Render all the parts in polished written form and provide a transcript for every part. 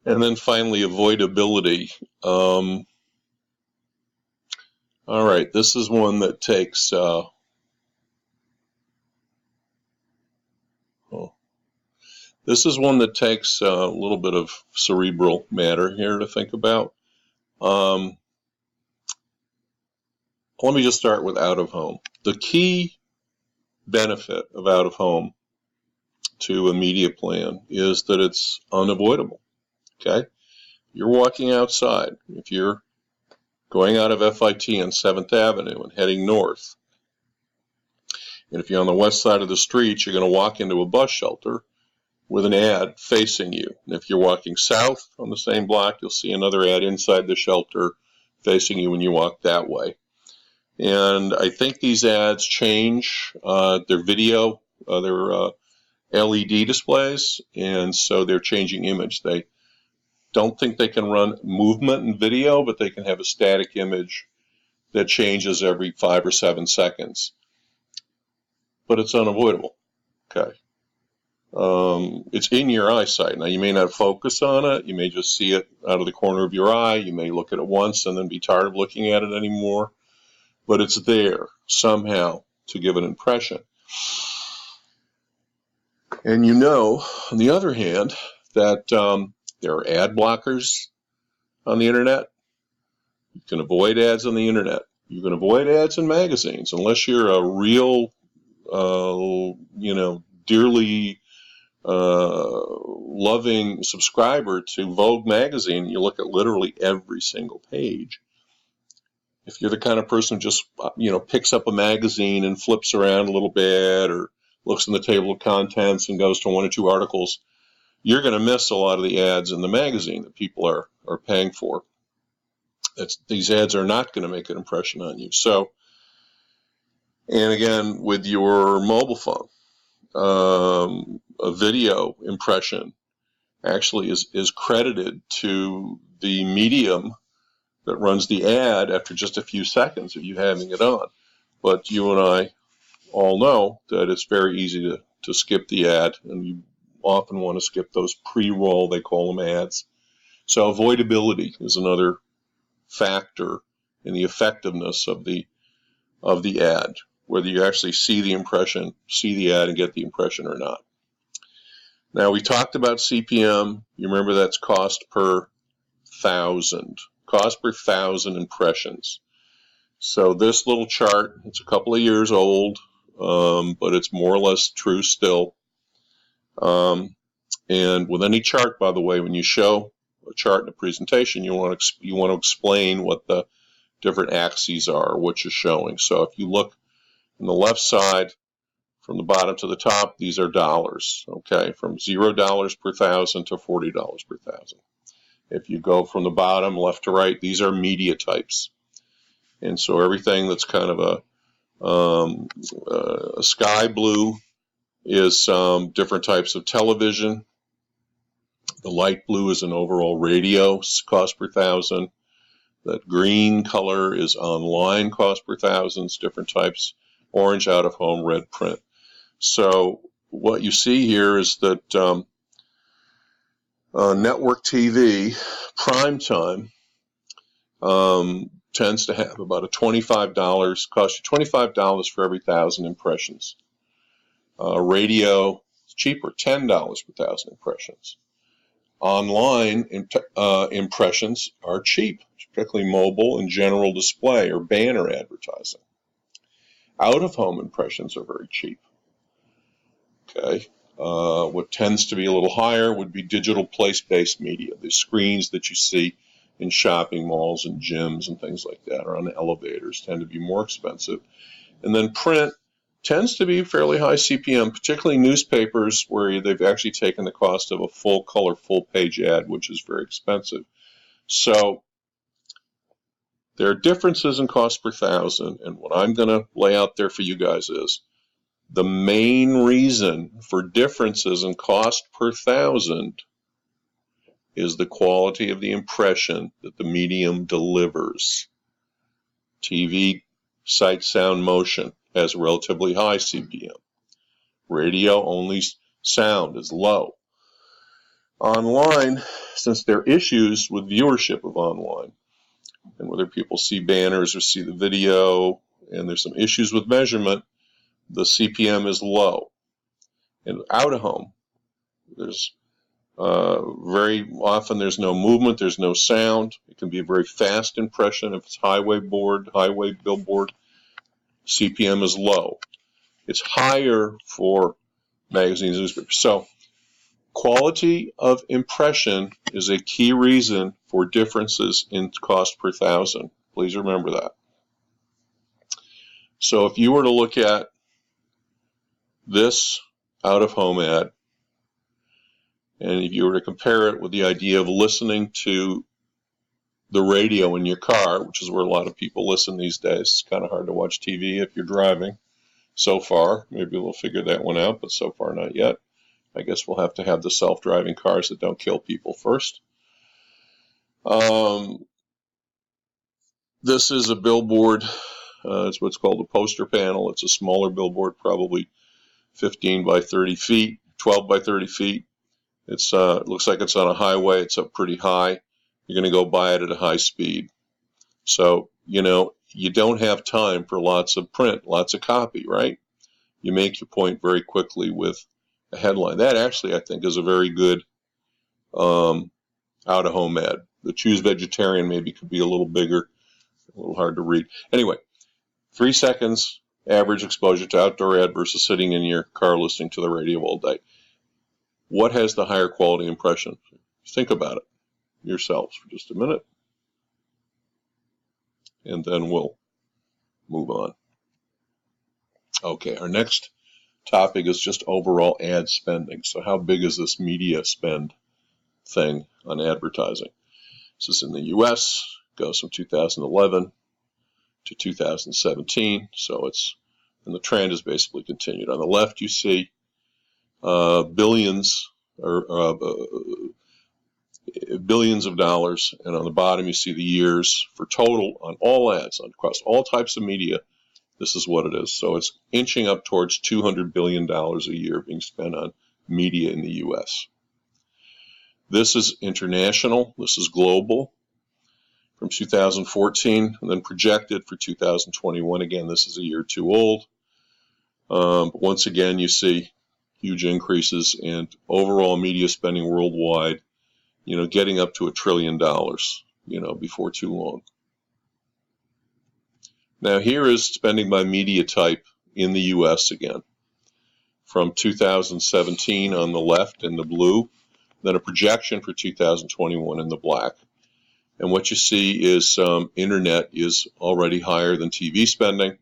And then finally, avoidability. All right, this is one that takes this is one that takes a little bit of cerebral matter here to think about. Let me just start with out of home. The key benefit of out of home to a media plan is that it's unavoidable. Okay, you're walking outside. If you're going out of FIT on 7th Avenue and heading north, and if you're on the west side of the street, you're going to walk into a bus shelter with an ad facing you. And if you're walking south on the same block, you'll see another ad inside the shelter facing you when you walk that way. And I think these ads change their video, their LED displays, and so they're changing image. They don't think they can run movement and video, but they can have a static image that changes every 5 or 7 seconds. But it's unavoidable. Okay. It's in your eyesight. Now, you may not focus on it. You may just see it out of the corner of your eye. You may look at it once and then be tired of looking at it anymore. But it's there somehow to give an impression. And you know, on the other hand, that there are ad blockers on the internet. You can avoid ads on the internet. You can avoid ads in magazines unless you're a real, dearly loving subscriber to Vogue magazine. You look at literally every single page. If you're the kind of person who just, picks up a magazine and flips around a little bit or looks in the table of contents and goes to 1 or 2 articles, you're going to miss a lot of the ads in the magazine that people are paying for. These ads are not going to make an impression on you. So, and again, with your mobile phone, a video impression actually is credited to the medium that runs the ad after just a few seconds of you having it on. But you and I all know that it's very easy to skip the ad, and you often want to skip those pre-roll, they call them, ads. So avoidability is another factor in the effectiveness of the ad, whether you actually see the ad and get the impression or not. Now, we talked about CPM. You remember that's cost per 1,000. Cost per 1,000 impressions. So this little chart, it's a couple of years old, but it's more or less true still. And with any chart, by the way, when you show a chart in a presentation, you want to explain what the different axes are, what you're showing. So if you look on the left side, from the bottom to the top, these are dollars, okay, from $0 per 1,000 to $40 per 1,000. If you go from the bottom left to right, these are media types. And so everything that's kind of a sky blue is different types of television. The light blue is an overall radio cost per 1,000. That green color is online cost per 1,000, different types. Orange out of home, red print. So what you see here is that network TV, prime time, tends to have about a $25, cost you $25 for every 1,000 impressions. Radio is cheaper, $10 per 1,000 impressions. Online impressions are cheap, particularly mobile and general display or banner advertising. Out-of-home impressions are very cheap. Okay. What tends to be a little higher would be digital place-based media, the screens that you see in shopping malls and gyms and things like that, or on elevators, tend to be more expensive. And then print tends to be fairly high CPM, particularly newspapers where they've actually taken the cost of a full-color, full-page ad, which is very expensive. So there are differences in cost per 1,000, and what I'm going to lay out there for you guys is the main reason for differences in cost per 1,000 is the quality of the impression that the medium delivers. TV, sight, sound, motion has relatively high CPM. Radio, only sound is low. Online, since there are issues with viewership of online, and whether people see banners or see the video, and there's some issues with measurement, the CPM is low. And out of home, there's very often there's no movement, there's no sound. It can be a very fast impression. If it's highway billboard, CPM is low. It's higher for magazines and newspapers. So quality of impression is a key reason for differences in cost per thousand. Please remember that. So if you were to look at this out-of-home ad, and if you were to compare it with the idea of listening to the radio in your car, which is where a lot of people listen these days, it's kind of hard to watch TV if you're driving so far. Maybe we'll figure that one out, but so far not yet. I guess we'll have to have the self-driving cars that don't kill people first. This is a billboard. It's what's called a poster panel. It's a smaller billboard, probably 15 by 30 feet, 12 by 30 feet. It looks like it's on a highway. It's up pretty high. You're going to go by it at a high speed. So, you don't have time for lots of print, lots of copy, right? You make your point very quickly with a headline. That actually, I think, is a very good out-of-home ad. The Choose Vegetarian maybe could be a little bigger, a little hard to read. Anyway, 3 seconds average exposure to outdoor ad versus sitting in your car listening to the radio all day. What has the higher quality impression? Think about it yourselves for just a minute, and then we'll move on. Okay, our next topic is just overall ad spending. So how big is this media spend thing on advertising? This is in the U.S., goes from 2011 to 2017, and the trend has basically continued. On the left, you see billions of dollars, and on the bottom you see the years for total on all ads across all types of media. This is what it is. So it's inching up towards $200 billion a year being spent on media in the U.S. This is international. This is global from 2014, and then projected for 2021. Again, this is a year too old. But once again, you see huge increases in overall media spending worldwide, getting up to $1 trillion, before too long. Now here is spending by media type in the U.S. again, from 2017 on the left in the blue, then a projection for 2021 in the black. And what you see is internet is already higher than TV spending,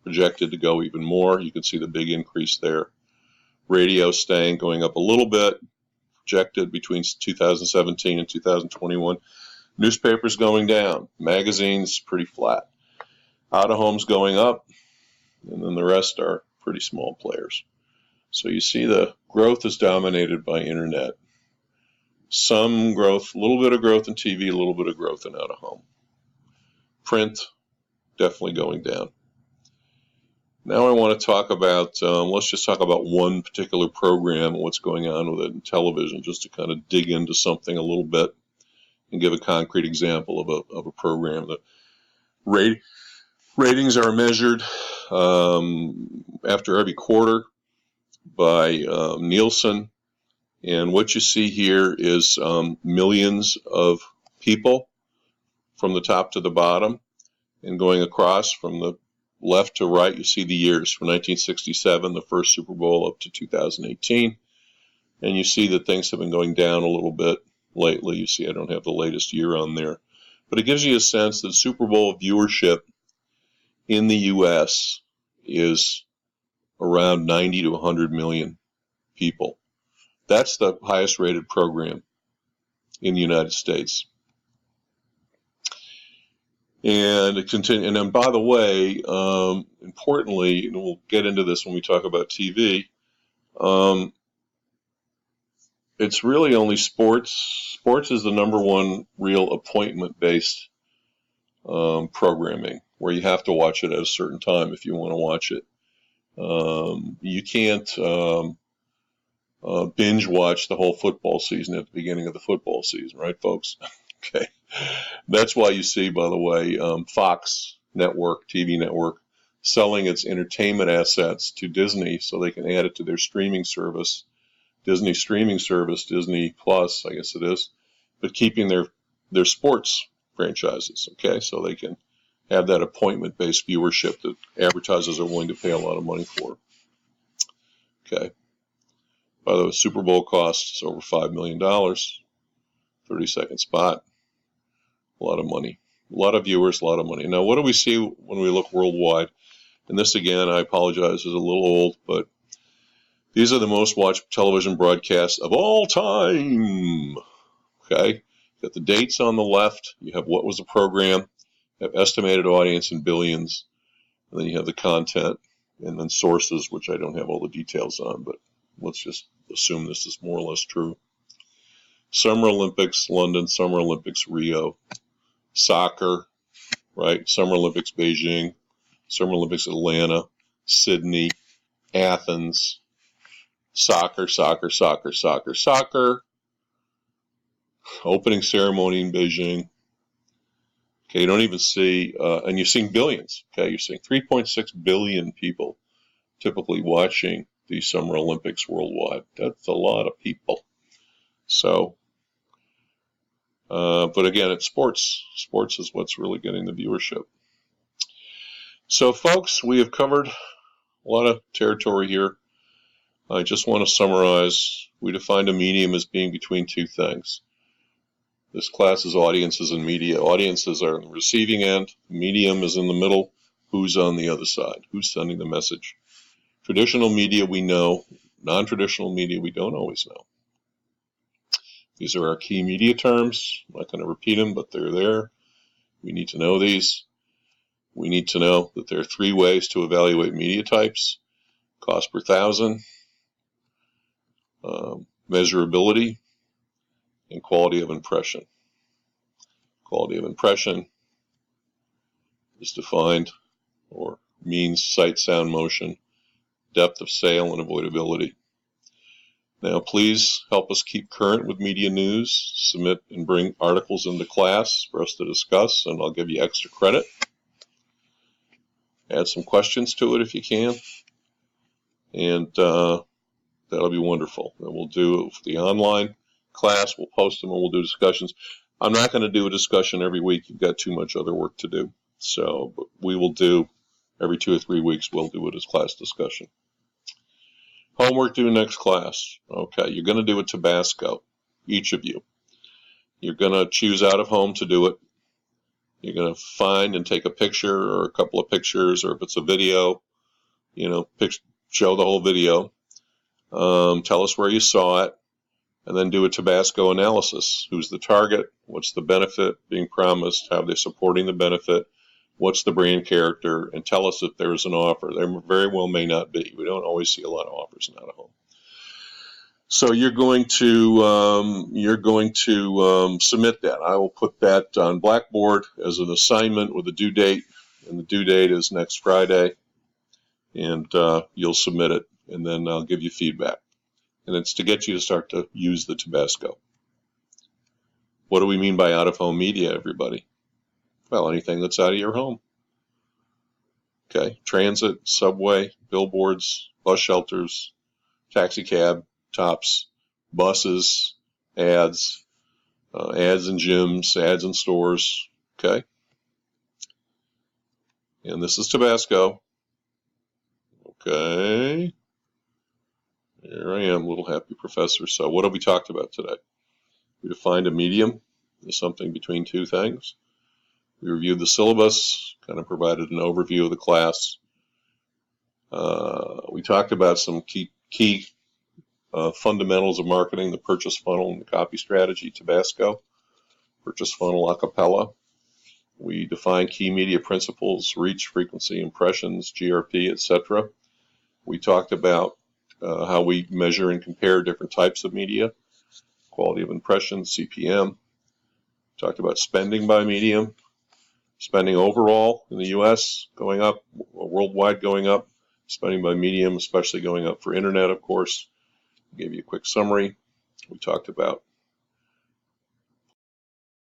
projected to go even more. You can see the big increase there. Radio going up a little bit, projected between 2017 and 2021. Newspapers going down, magazines pretty flat. Out-of-home's going up, and then the rest are pretty small players. So you see the growth is dominated by internet. Some growth, a little bit of growth in TV, a little bit of growth in out-of-home. Print, definitely going down. Now I want to talk about, let's just talk about one particular program and what's going on with it in television, just to kind of dig into something a little bit and give a concrete example of a program. The ratings are measured after every quarter by Nielsen. And what you see here is millions of people from the top to the bottom, and going across from the left to right, you see the years from 1967, the first Super Bowl, up to 2018. And you see that things have been going down a little bit lately. You see I don't have the latest year on there. But it gives you a sense that Super Bowl viewership in the U.S. is around 90 to 100 million people. That's the highest rated program in the United States. And then, by the way, importantly, and we'll get into this when we talk about TV, it's really only sports. Sports is the number one real appointment-based programming, where you have to watch it at a certain time if you want to watch it. You can't binge watch the whole football season at the beginning of the football season, right, folks? Okay. That's why you see, by the way, Fox Network, TV network, selling its entertainment assets to Disney so they can add it to their streaming service, Disney streaming service, Disney Plus, I guess it is, but keeping their sports franchises, okay, so they can have that appointment-based viewership that advertisers are willing to pay a lot of money for. Okay. By the way, Super Bowl costs over $5 million, 30-second spot, a lot of money, a lot of viewers, a lot of money. Now, what do we see when we look worldwide? And this, again, I apologize, is a little old, but these are the most watched television broadcasts of all time. Okay, you got the dates on the left. You have what was the program. You have estimated audience in billions. And then you have the content and then sources, which I don't have all the details on, but let's just assume this is more or less true. Summer Olympics, London. Summer Olympics, Rio. Soccer, right? Summer Olympics, Beijing. Summer Olympics, Atlanta. Sydney. Athens. Soccer, soccer, soccer, soccer, soccer. Opening ceremony in Beijing. Okay, you don't even see, and you're seeing billions. Okay, you're seeing 3.6 billion people typically watching the Summer Olympics worldwide. That's a lot of people. So, but again, it's sports. Sports is what's really getting the viewership. So, folks, we have covered a lot of territory here. I just want to summarize. We defined a medium as being between two things. This class is audiences and media. Audiences are on the receiving end. Medium is in the middle. Who's on the other side? Who's sending the message? Traditional media we know. Non-traditional media we don't always know. These are our key media terms. I'm not going to repeat them, but they're there. We need to know these. We need to know that there are 3 ways to evaluate media types. Cost per thousand, measurability, and quality of impression. Quality of impression is defined or means sight, sound, motion, depth of sale, and avoidability. Now, please help us keep current with media news. Submit and bring articles into class for us to discuss, and I'll give you extra credit. Add some questions to it if you can, and that'll be wonderful. And we'll do the online class, we'll post them, and we'll do discussions. I'm not going to do a discussion every week. You've got too much other work to do. So, but we will do every 2 or 3 weeks, we'll do a class discussion. Homework due next class. Okay, you're going to do a Tabasco, each of you. You're going to choose out of home to do it. You're going to find and take a picture or a couple of pictures, or if it's a video, show the whole video. Tell us where you saw it, and then do a Tabasco analysis. Who's the target? What's the benefit being promised? How they're supporting the benefit? What's the brand character? And tell us if there's an offer. There very well may not be. We don't always see a lot of offers in out of home. So you're going to submit that. I will put that on Blackboard as an assignment with a due date, and the due date is next Friday. And you'll submit it, and then I'll give you feedback. And it's to get you to start to use the Tabasco. What do we mean by out-of-home media, everybody? Well, anything that's out of your home. Okay, transit, subway, billboards, bus shelters, taxi cab, tops, buses, ads, ads in gyms, ads in stores. Okay. And this is Tabasco. Okay. Here I am, little happy professor. So what have we talked about today? We defined a medium as something between two things. We reviewed the syllabus, kind of provided an overview of the class. We talked about some key fundamentals of marketing, the purchase funnel and the copy strategy, Tabasco, purchase funnel a cappella. We defined key media principles, reach, frequency, impressions, GRP, etc. We talked about how we measure and compare different types of media, quality of impression, CPM. Talked about spending by medium, spending overall in the U.S. going up, worldwide going up, spending by medium especially going up for internet, of course. gave you a quick summary. We talked about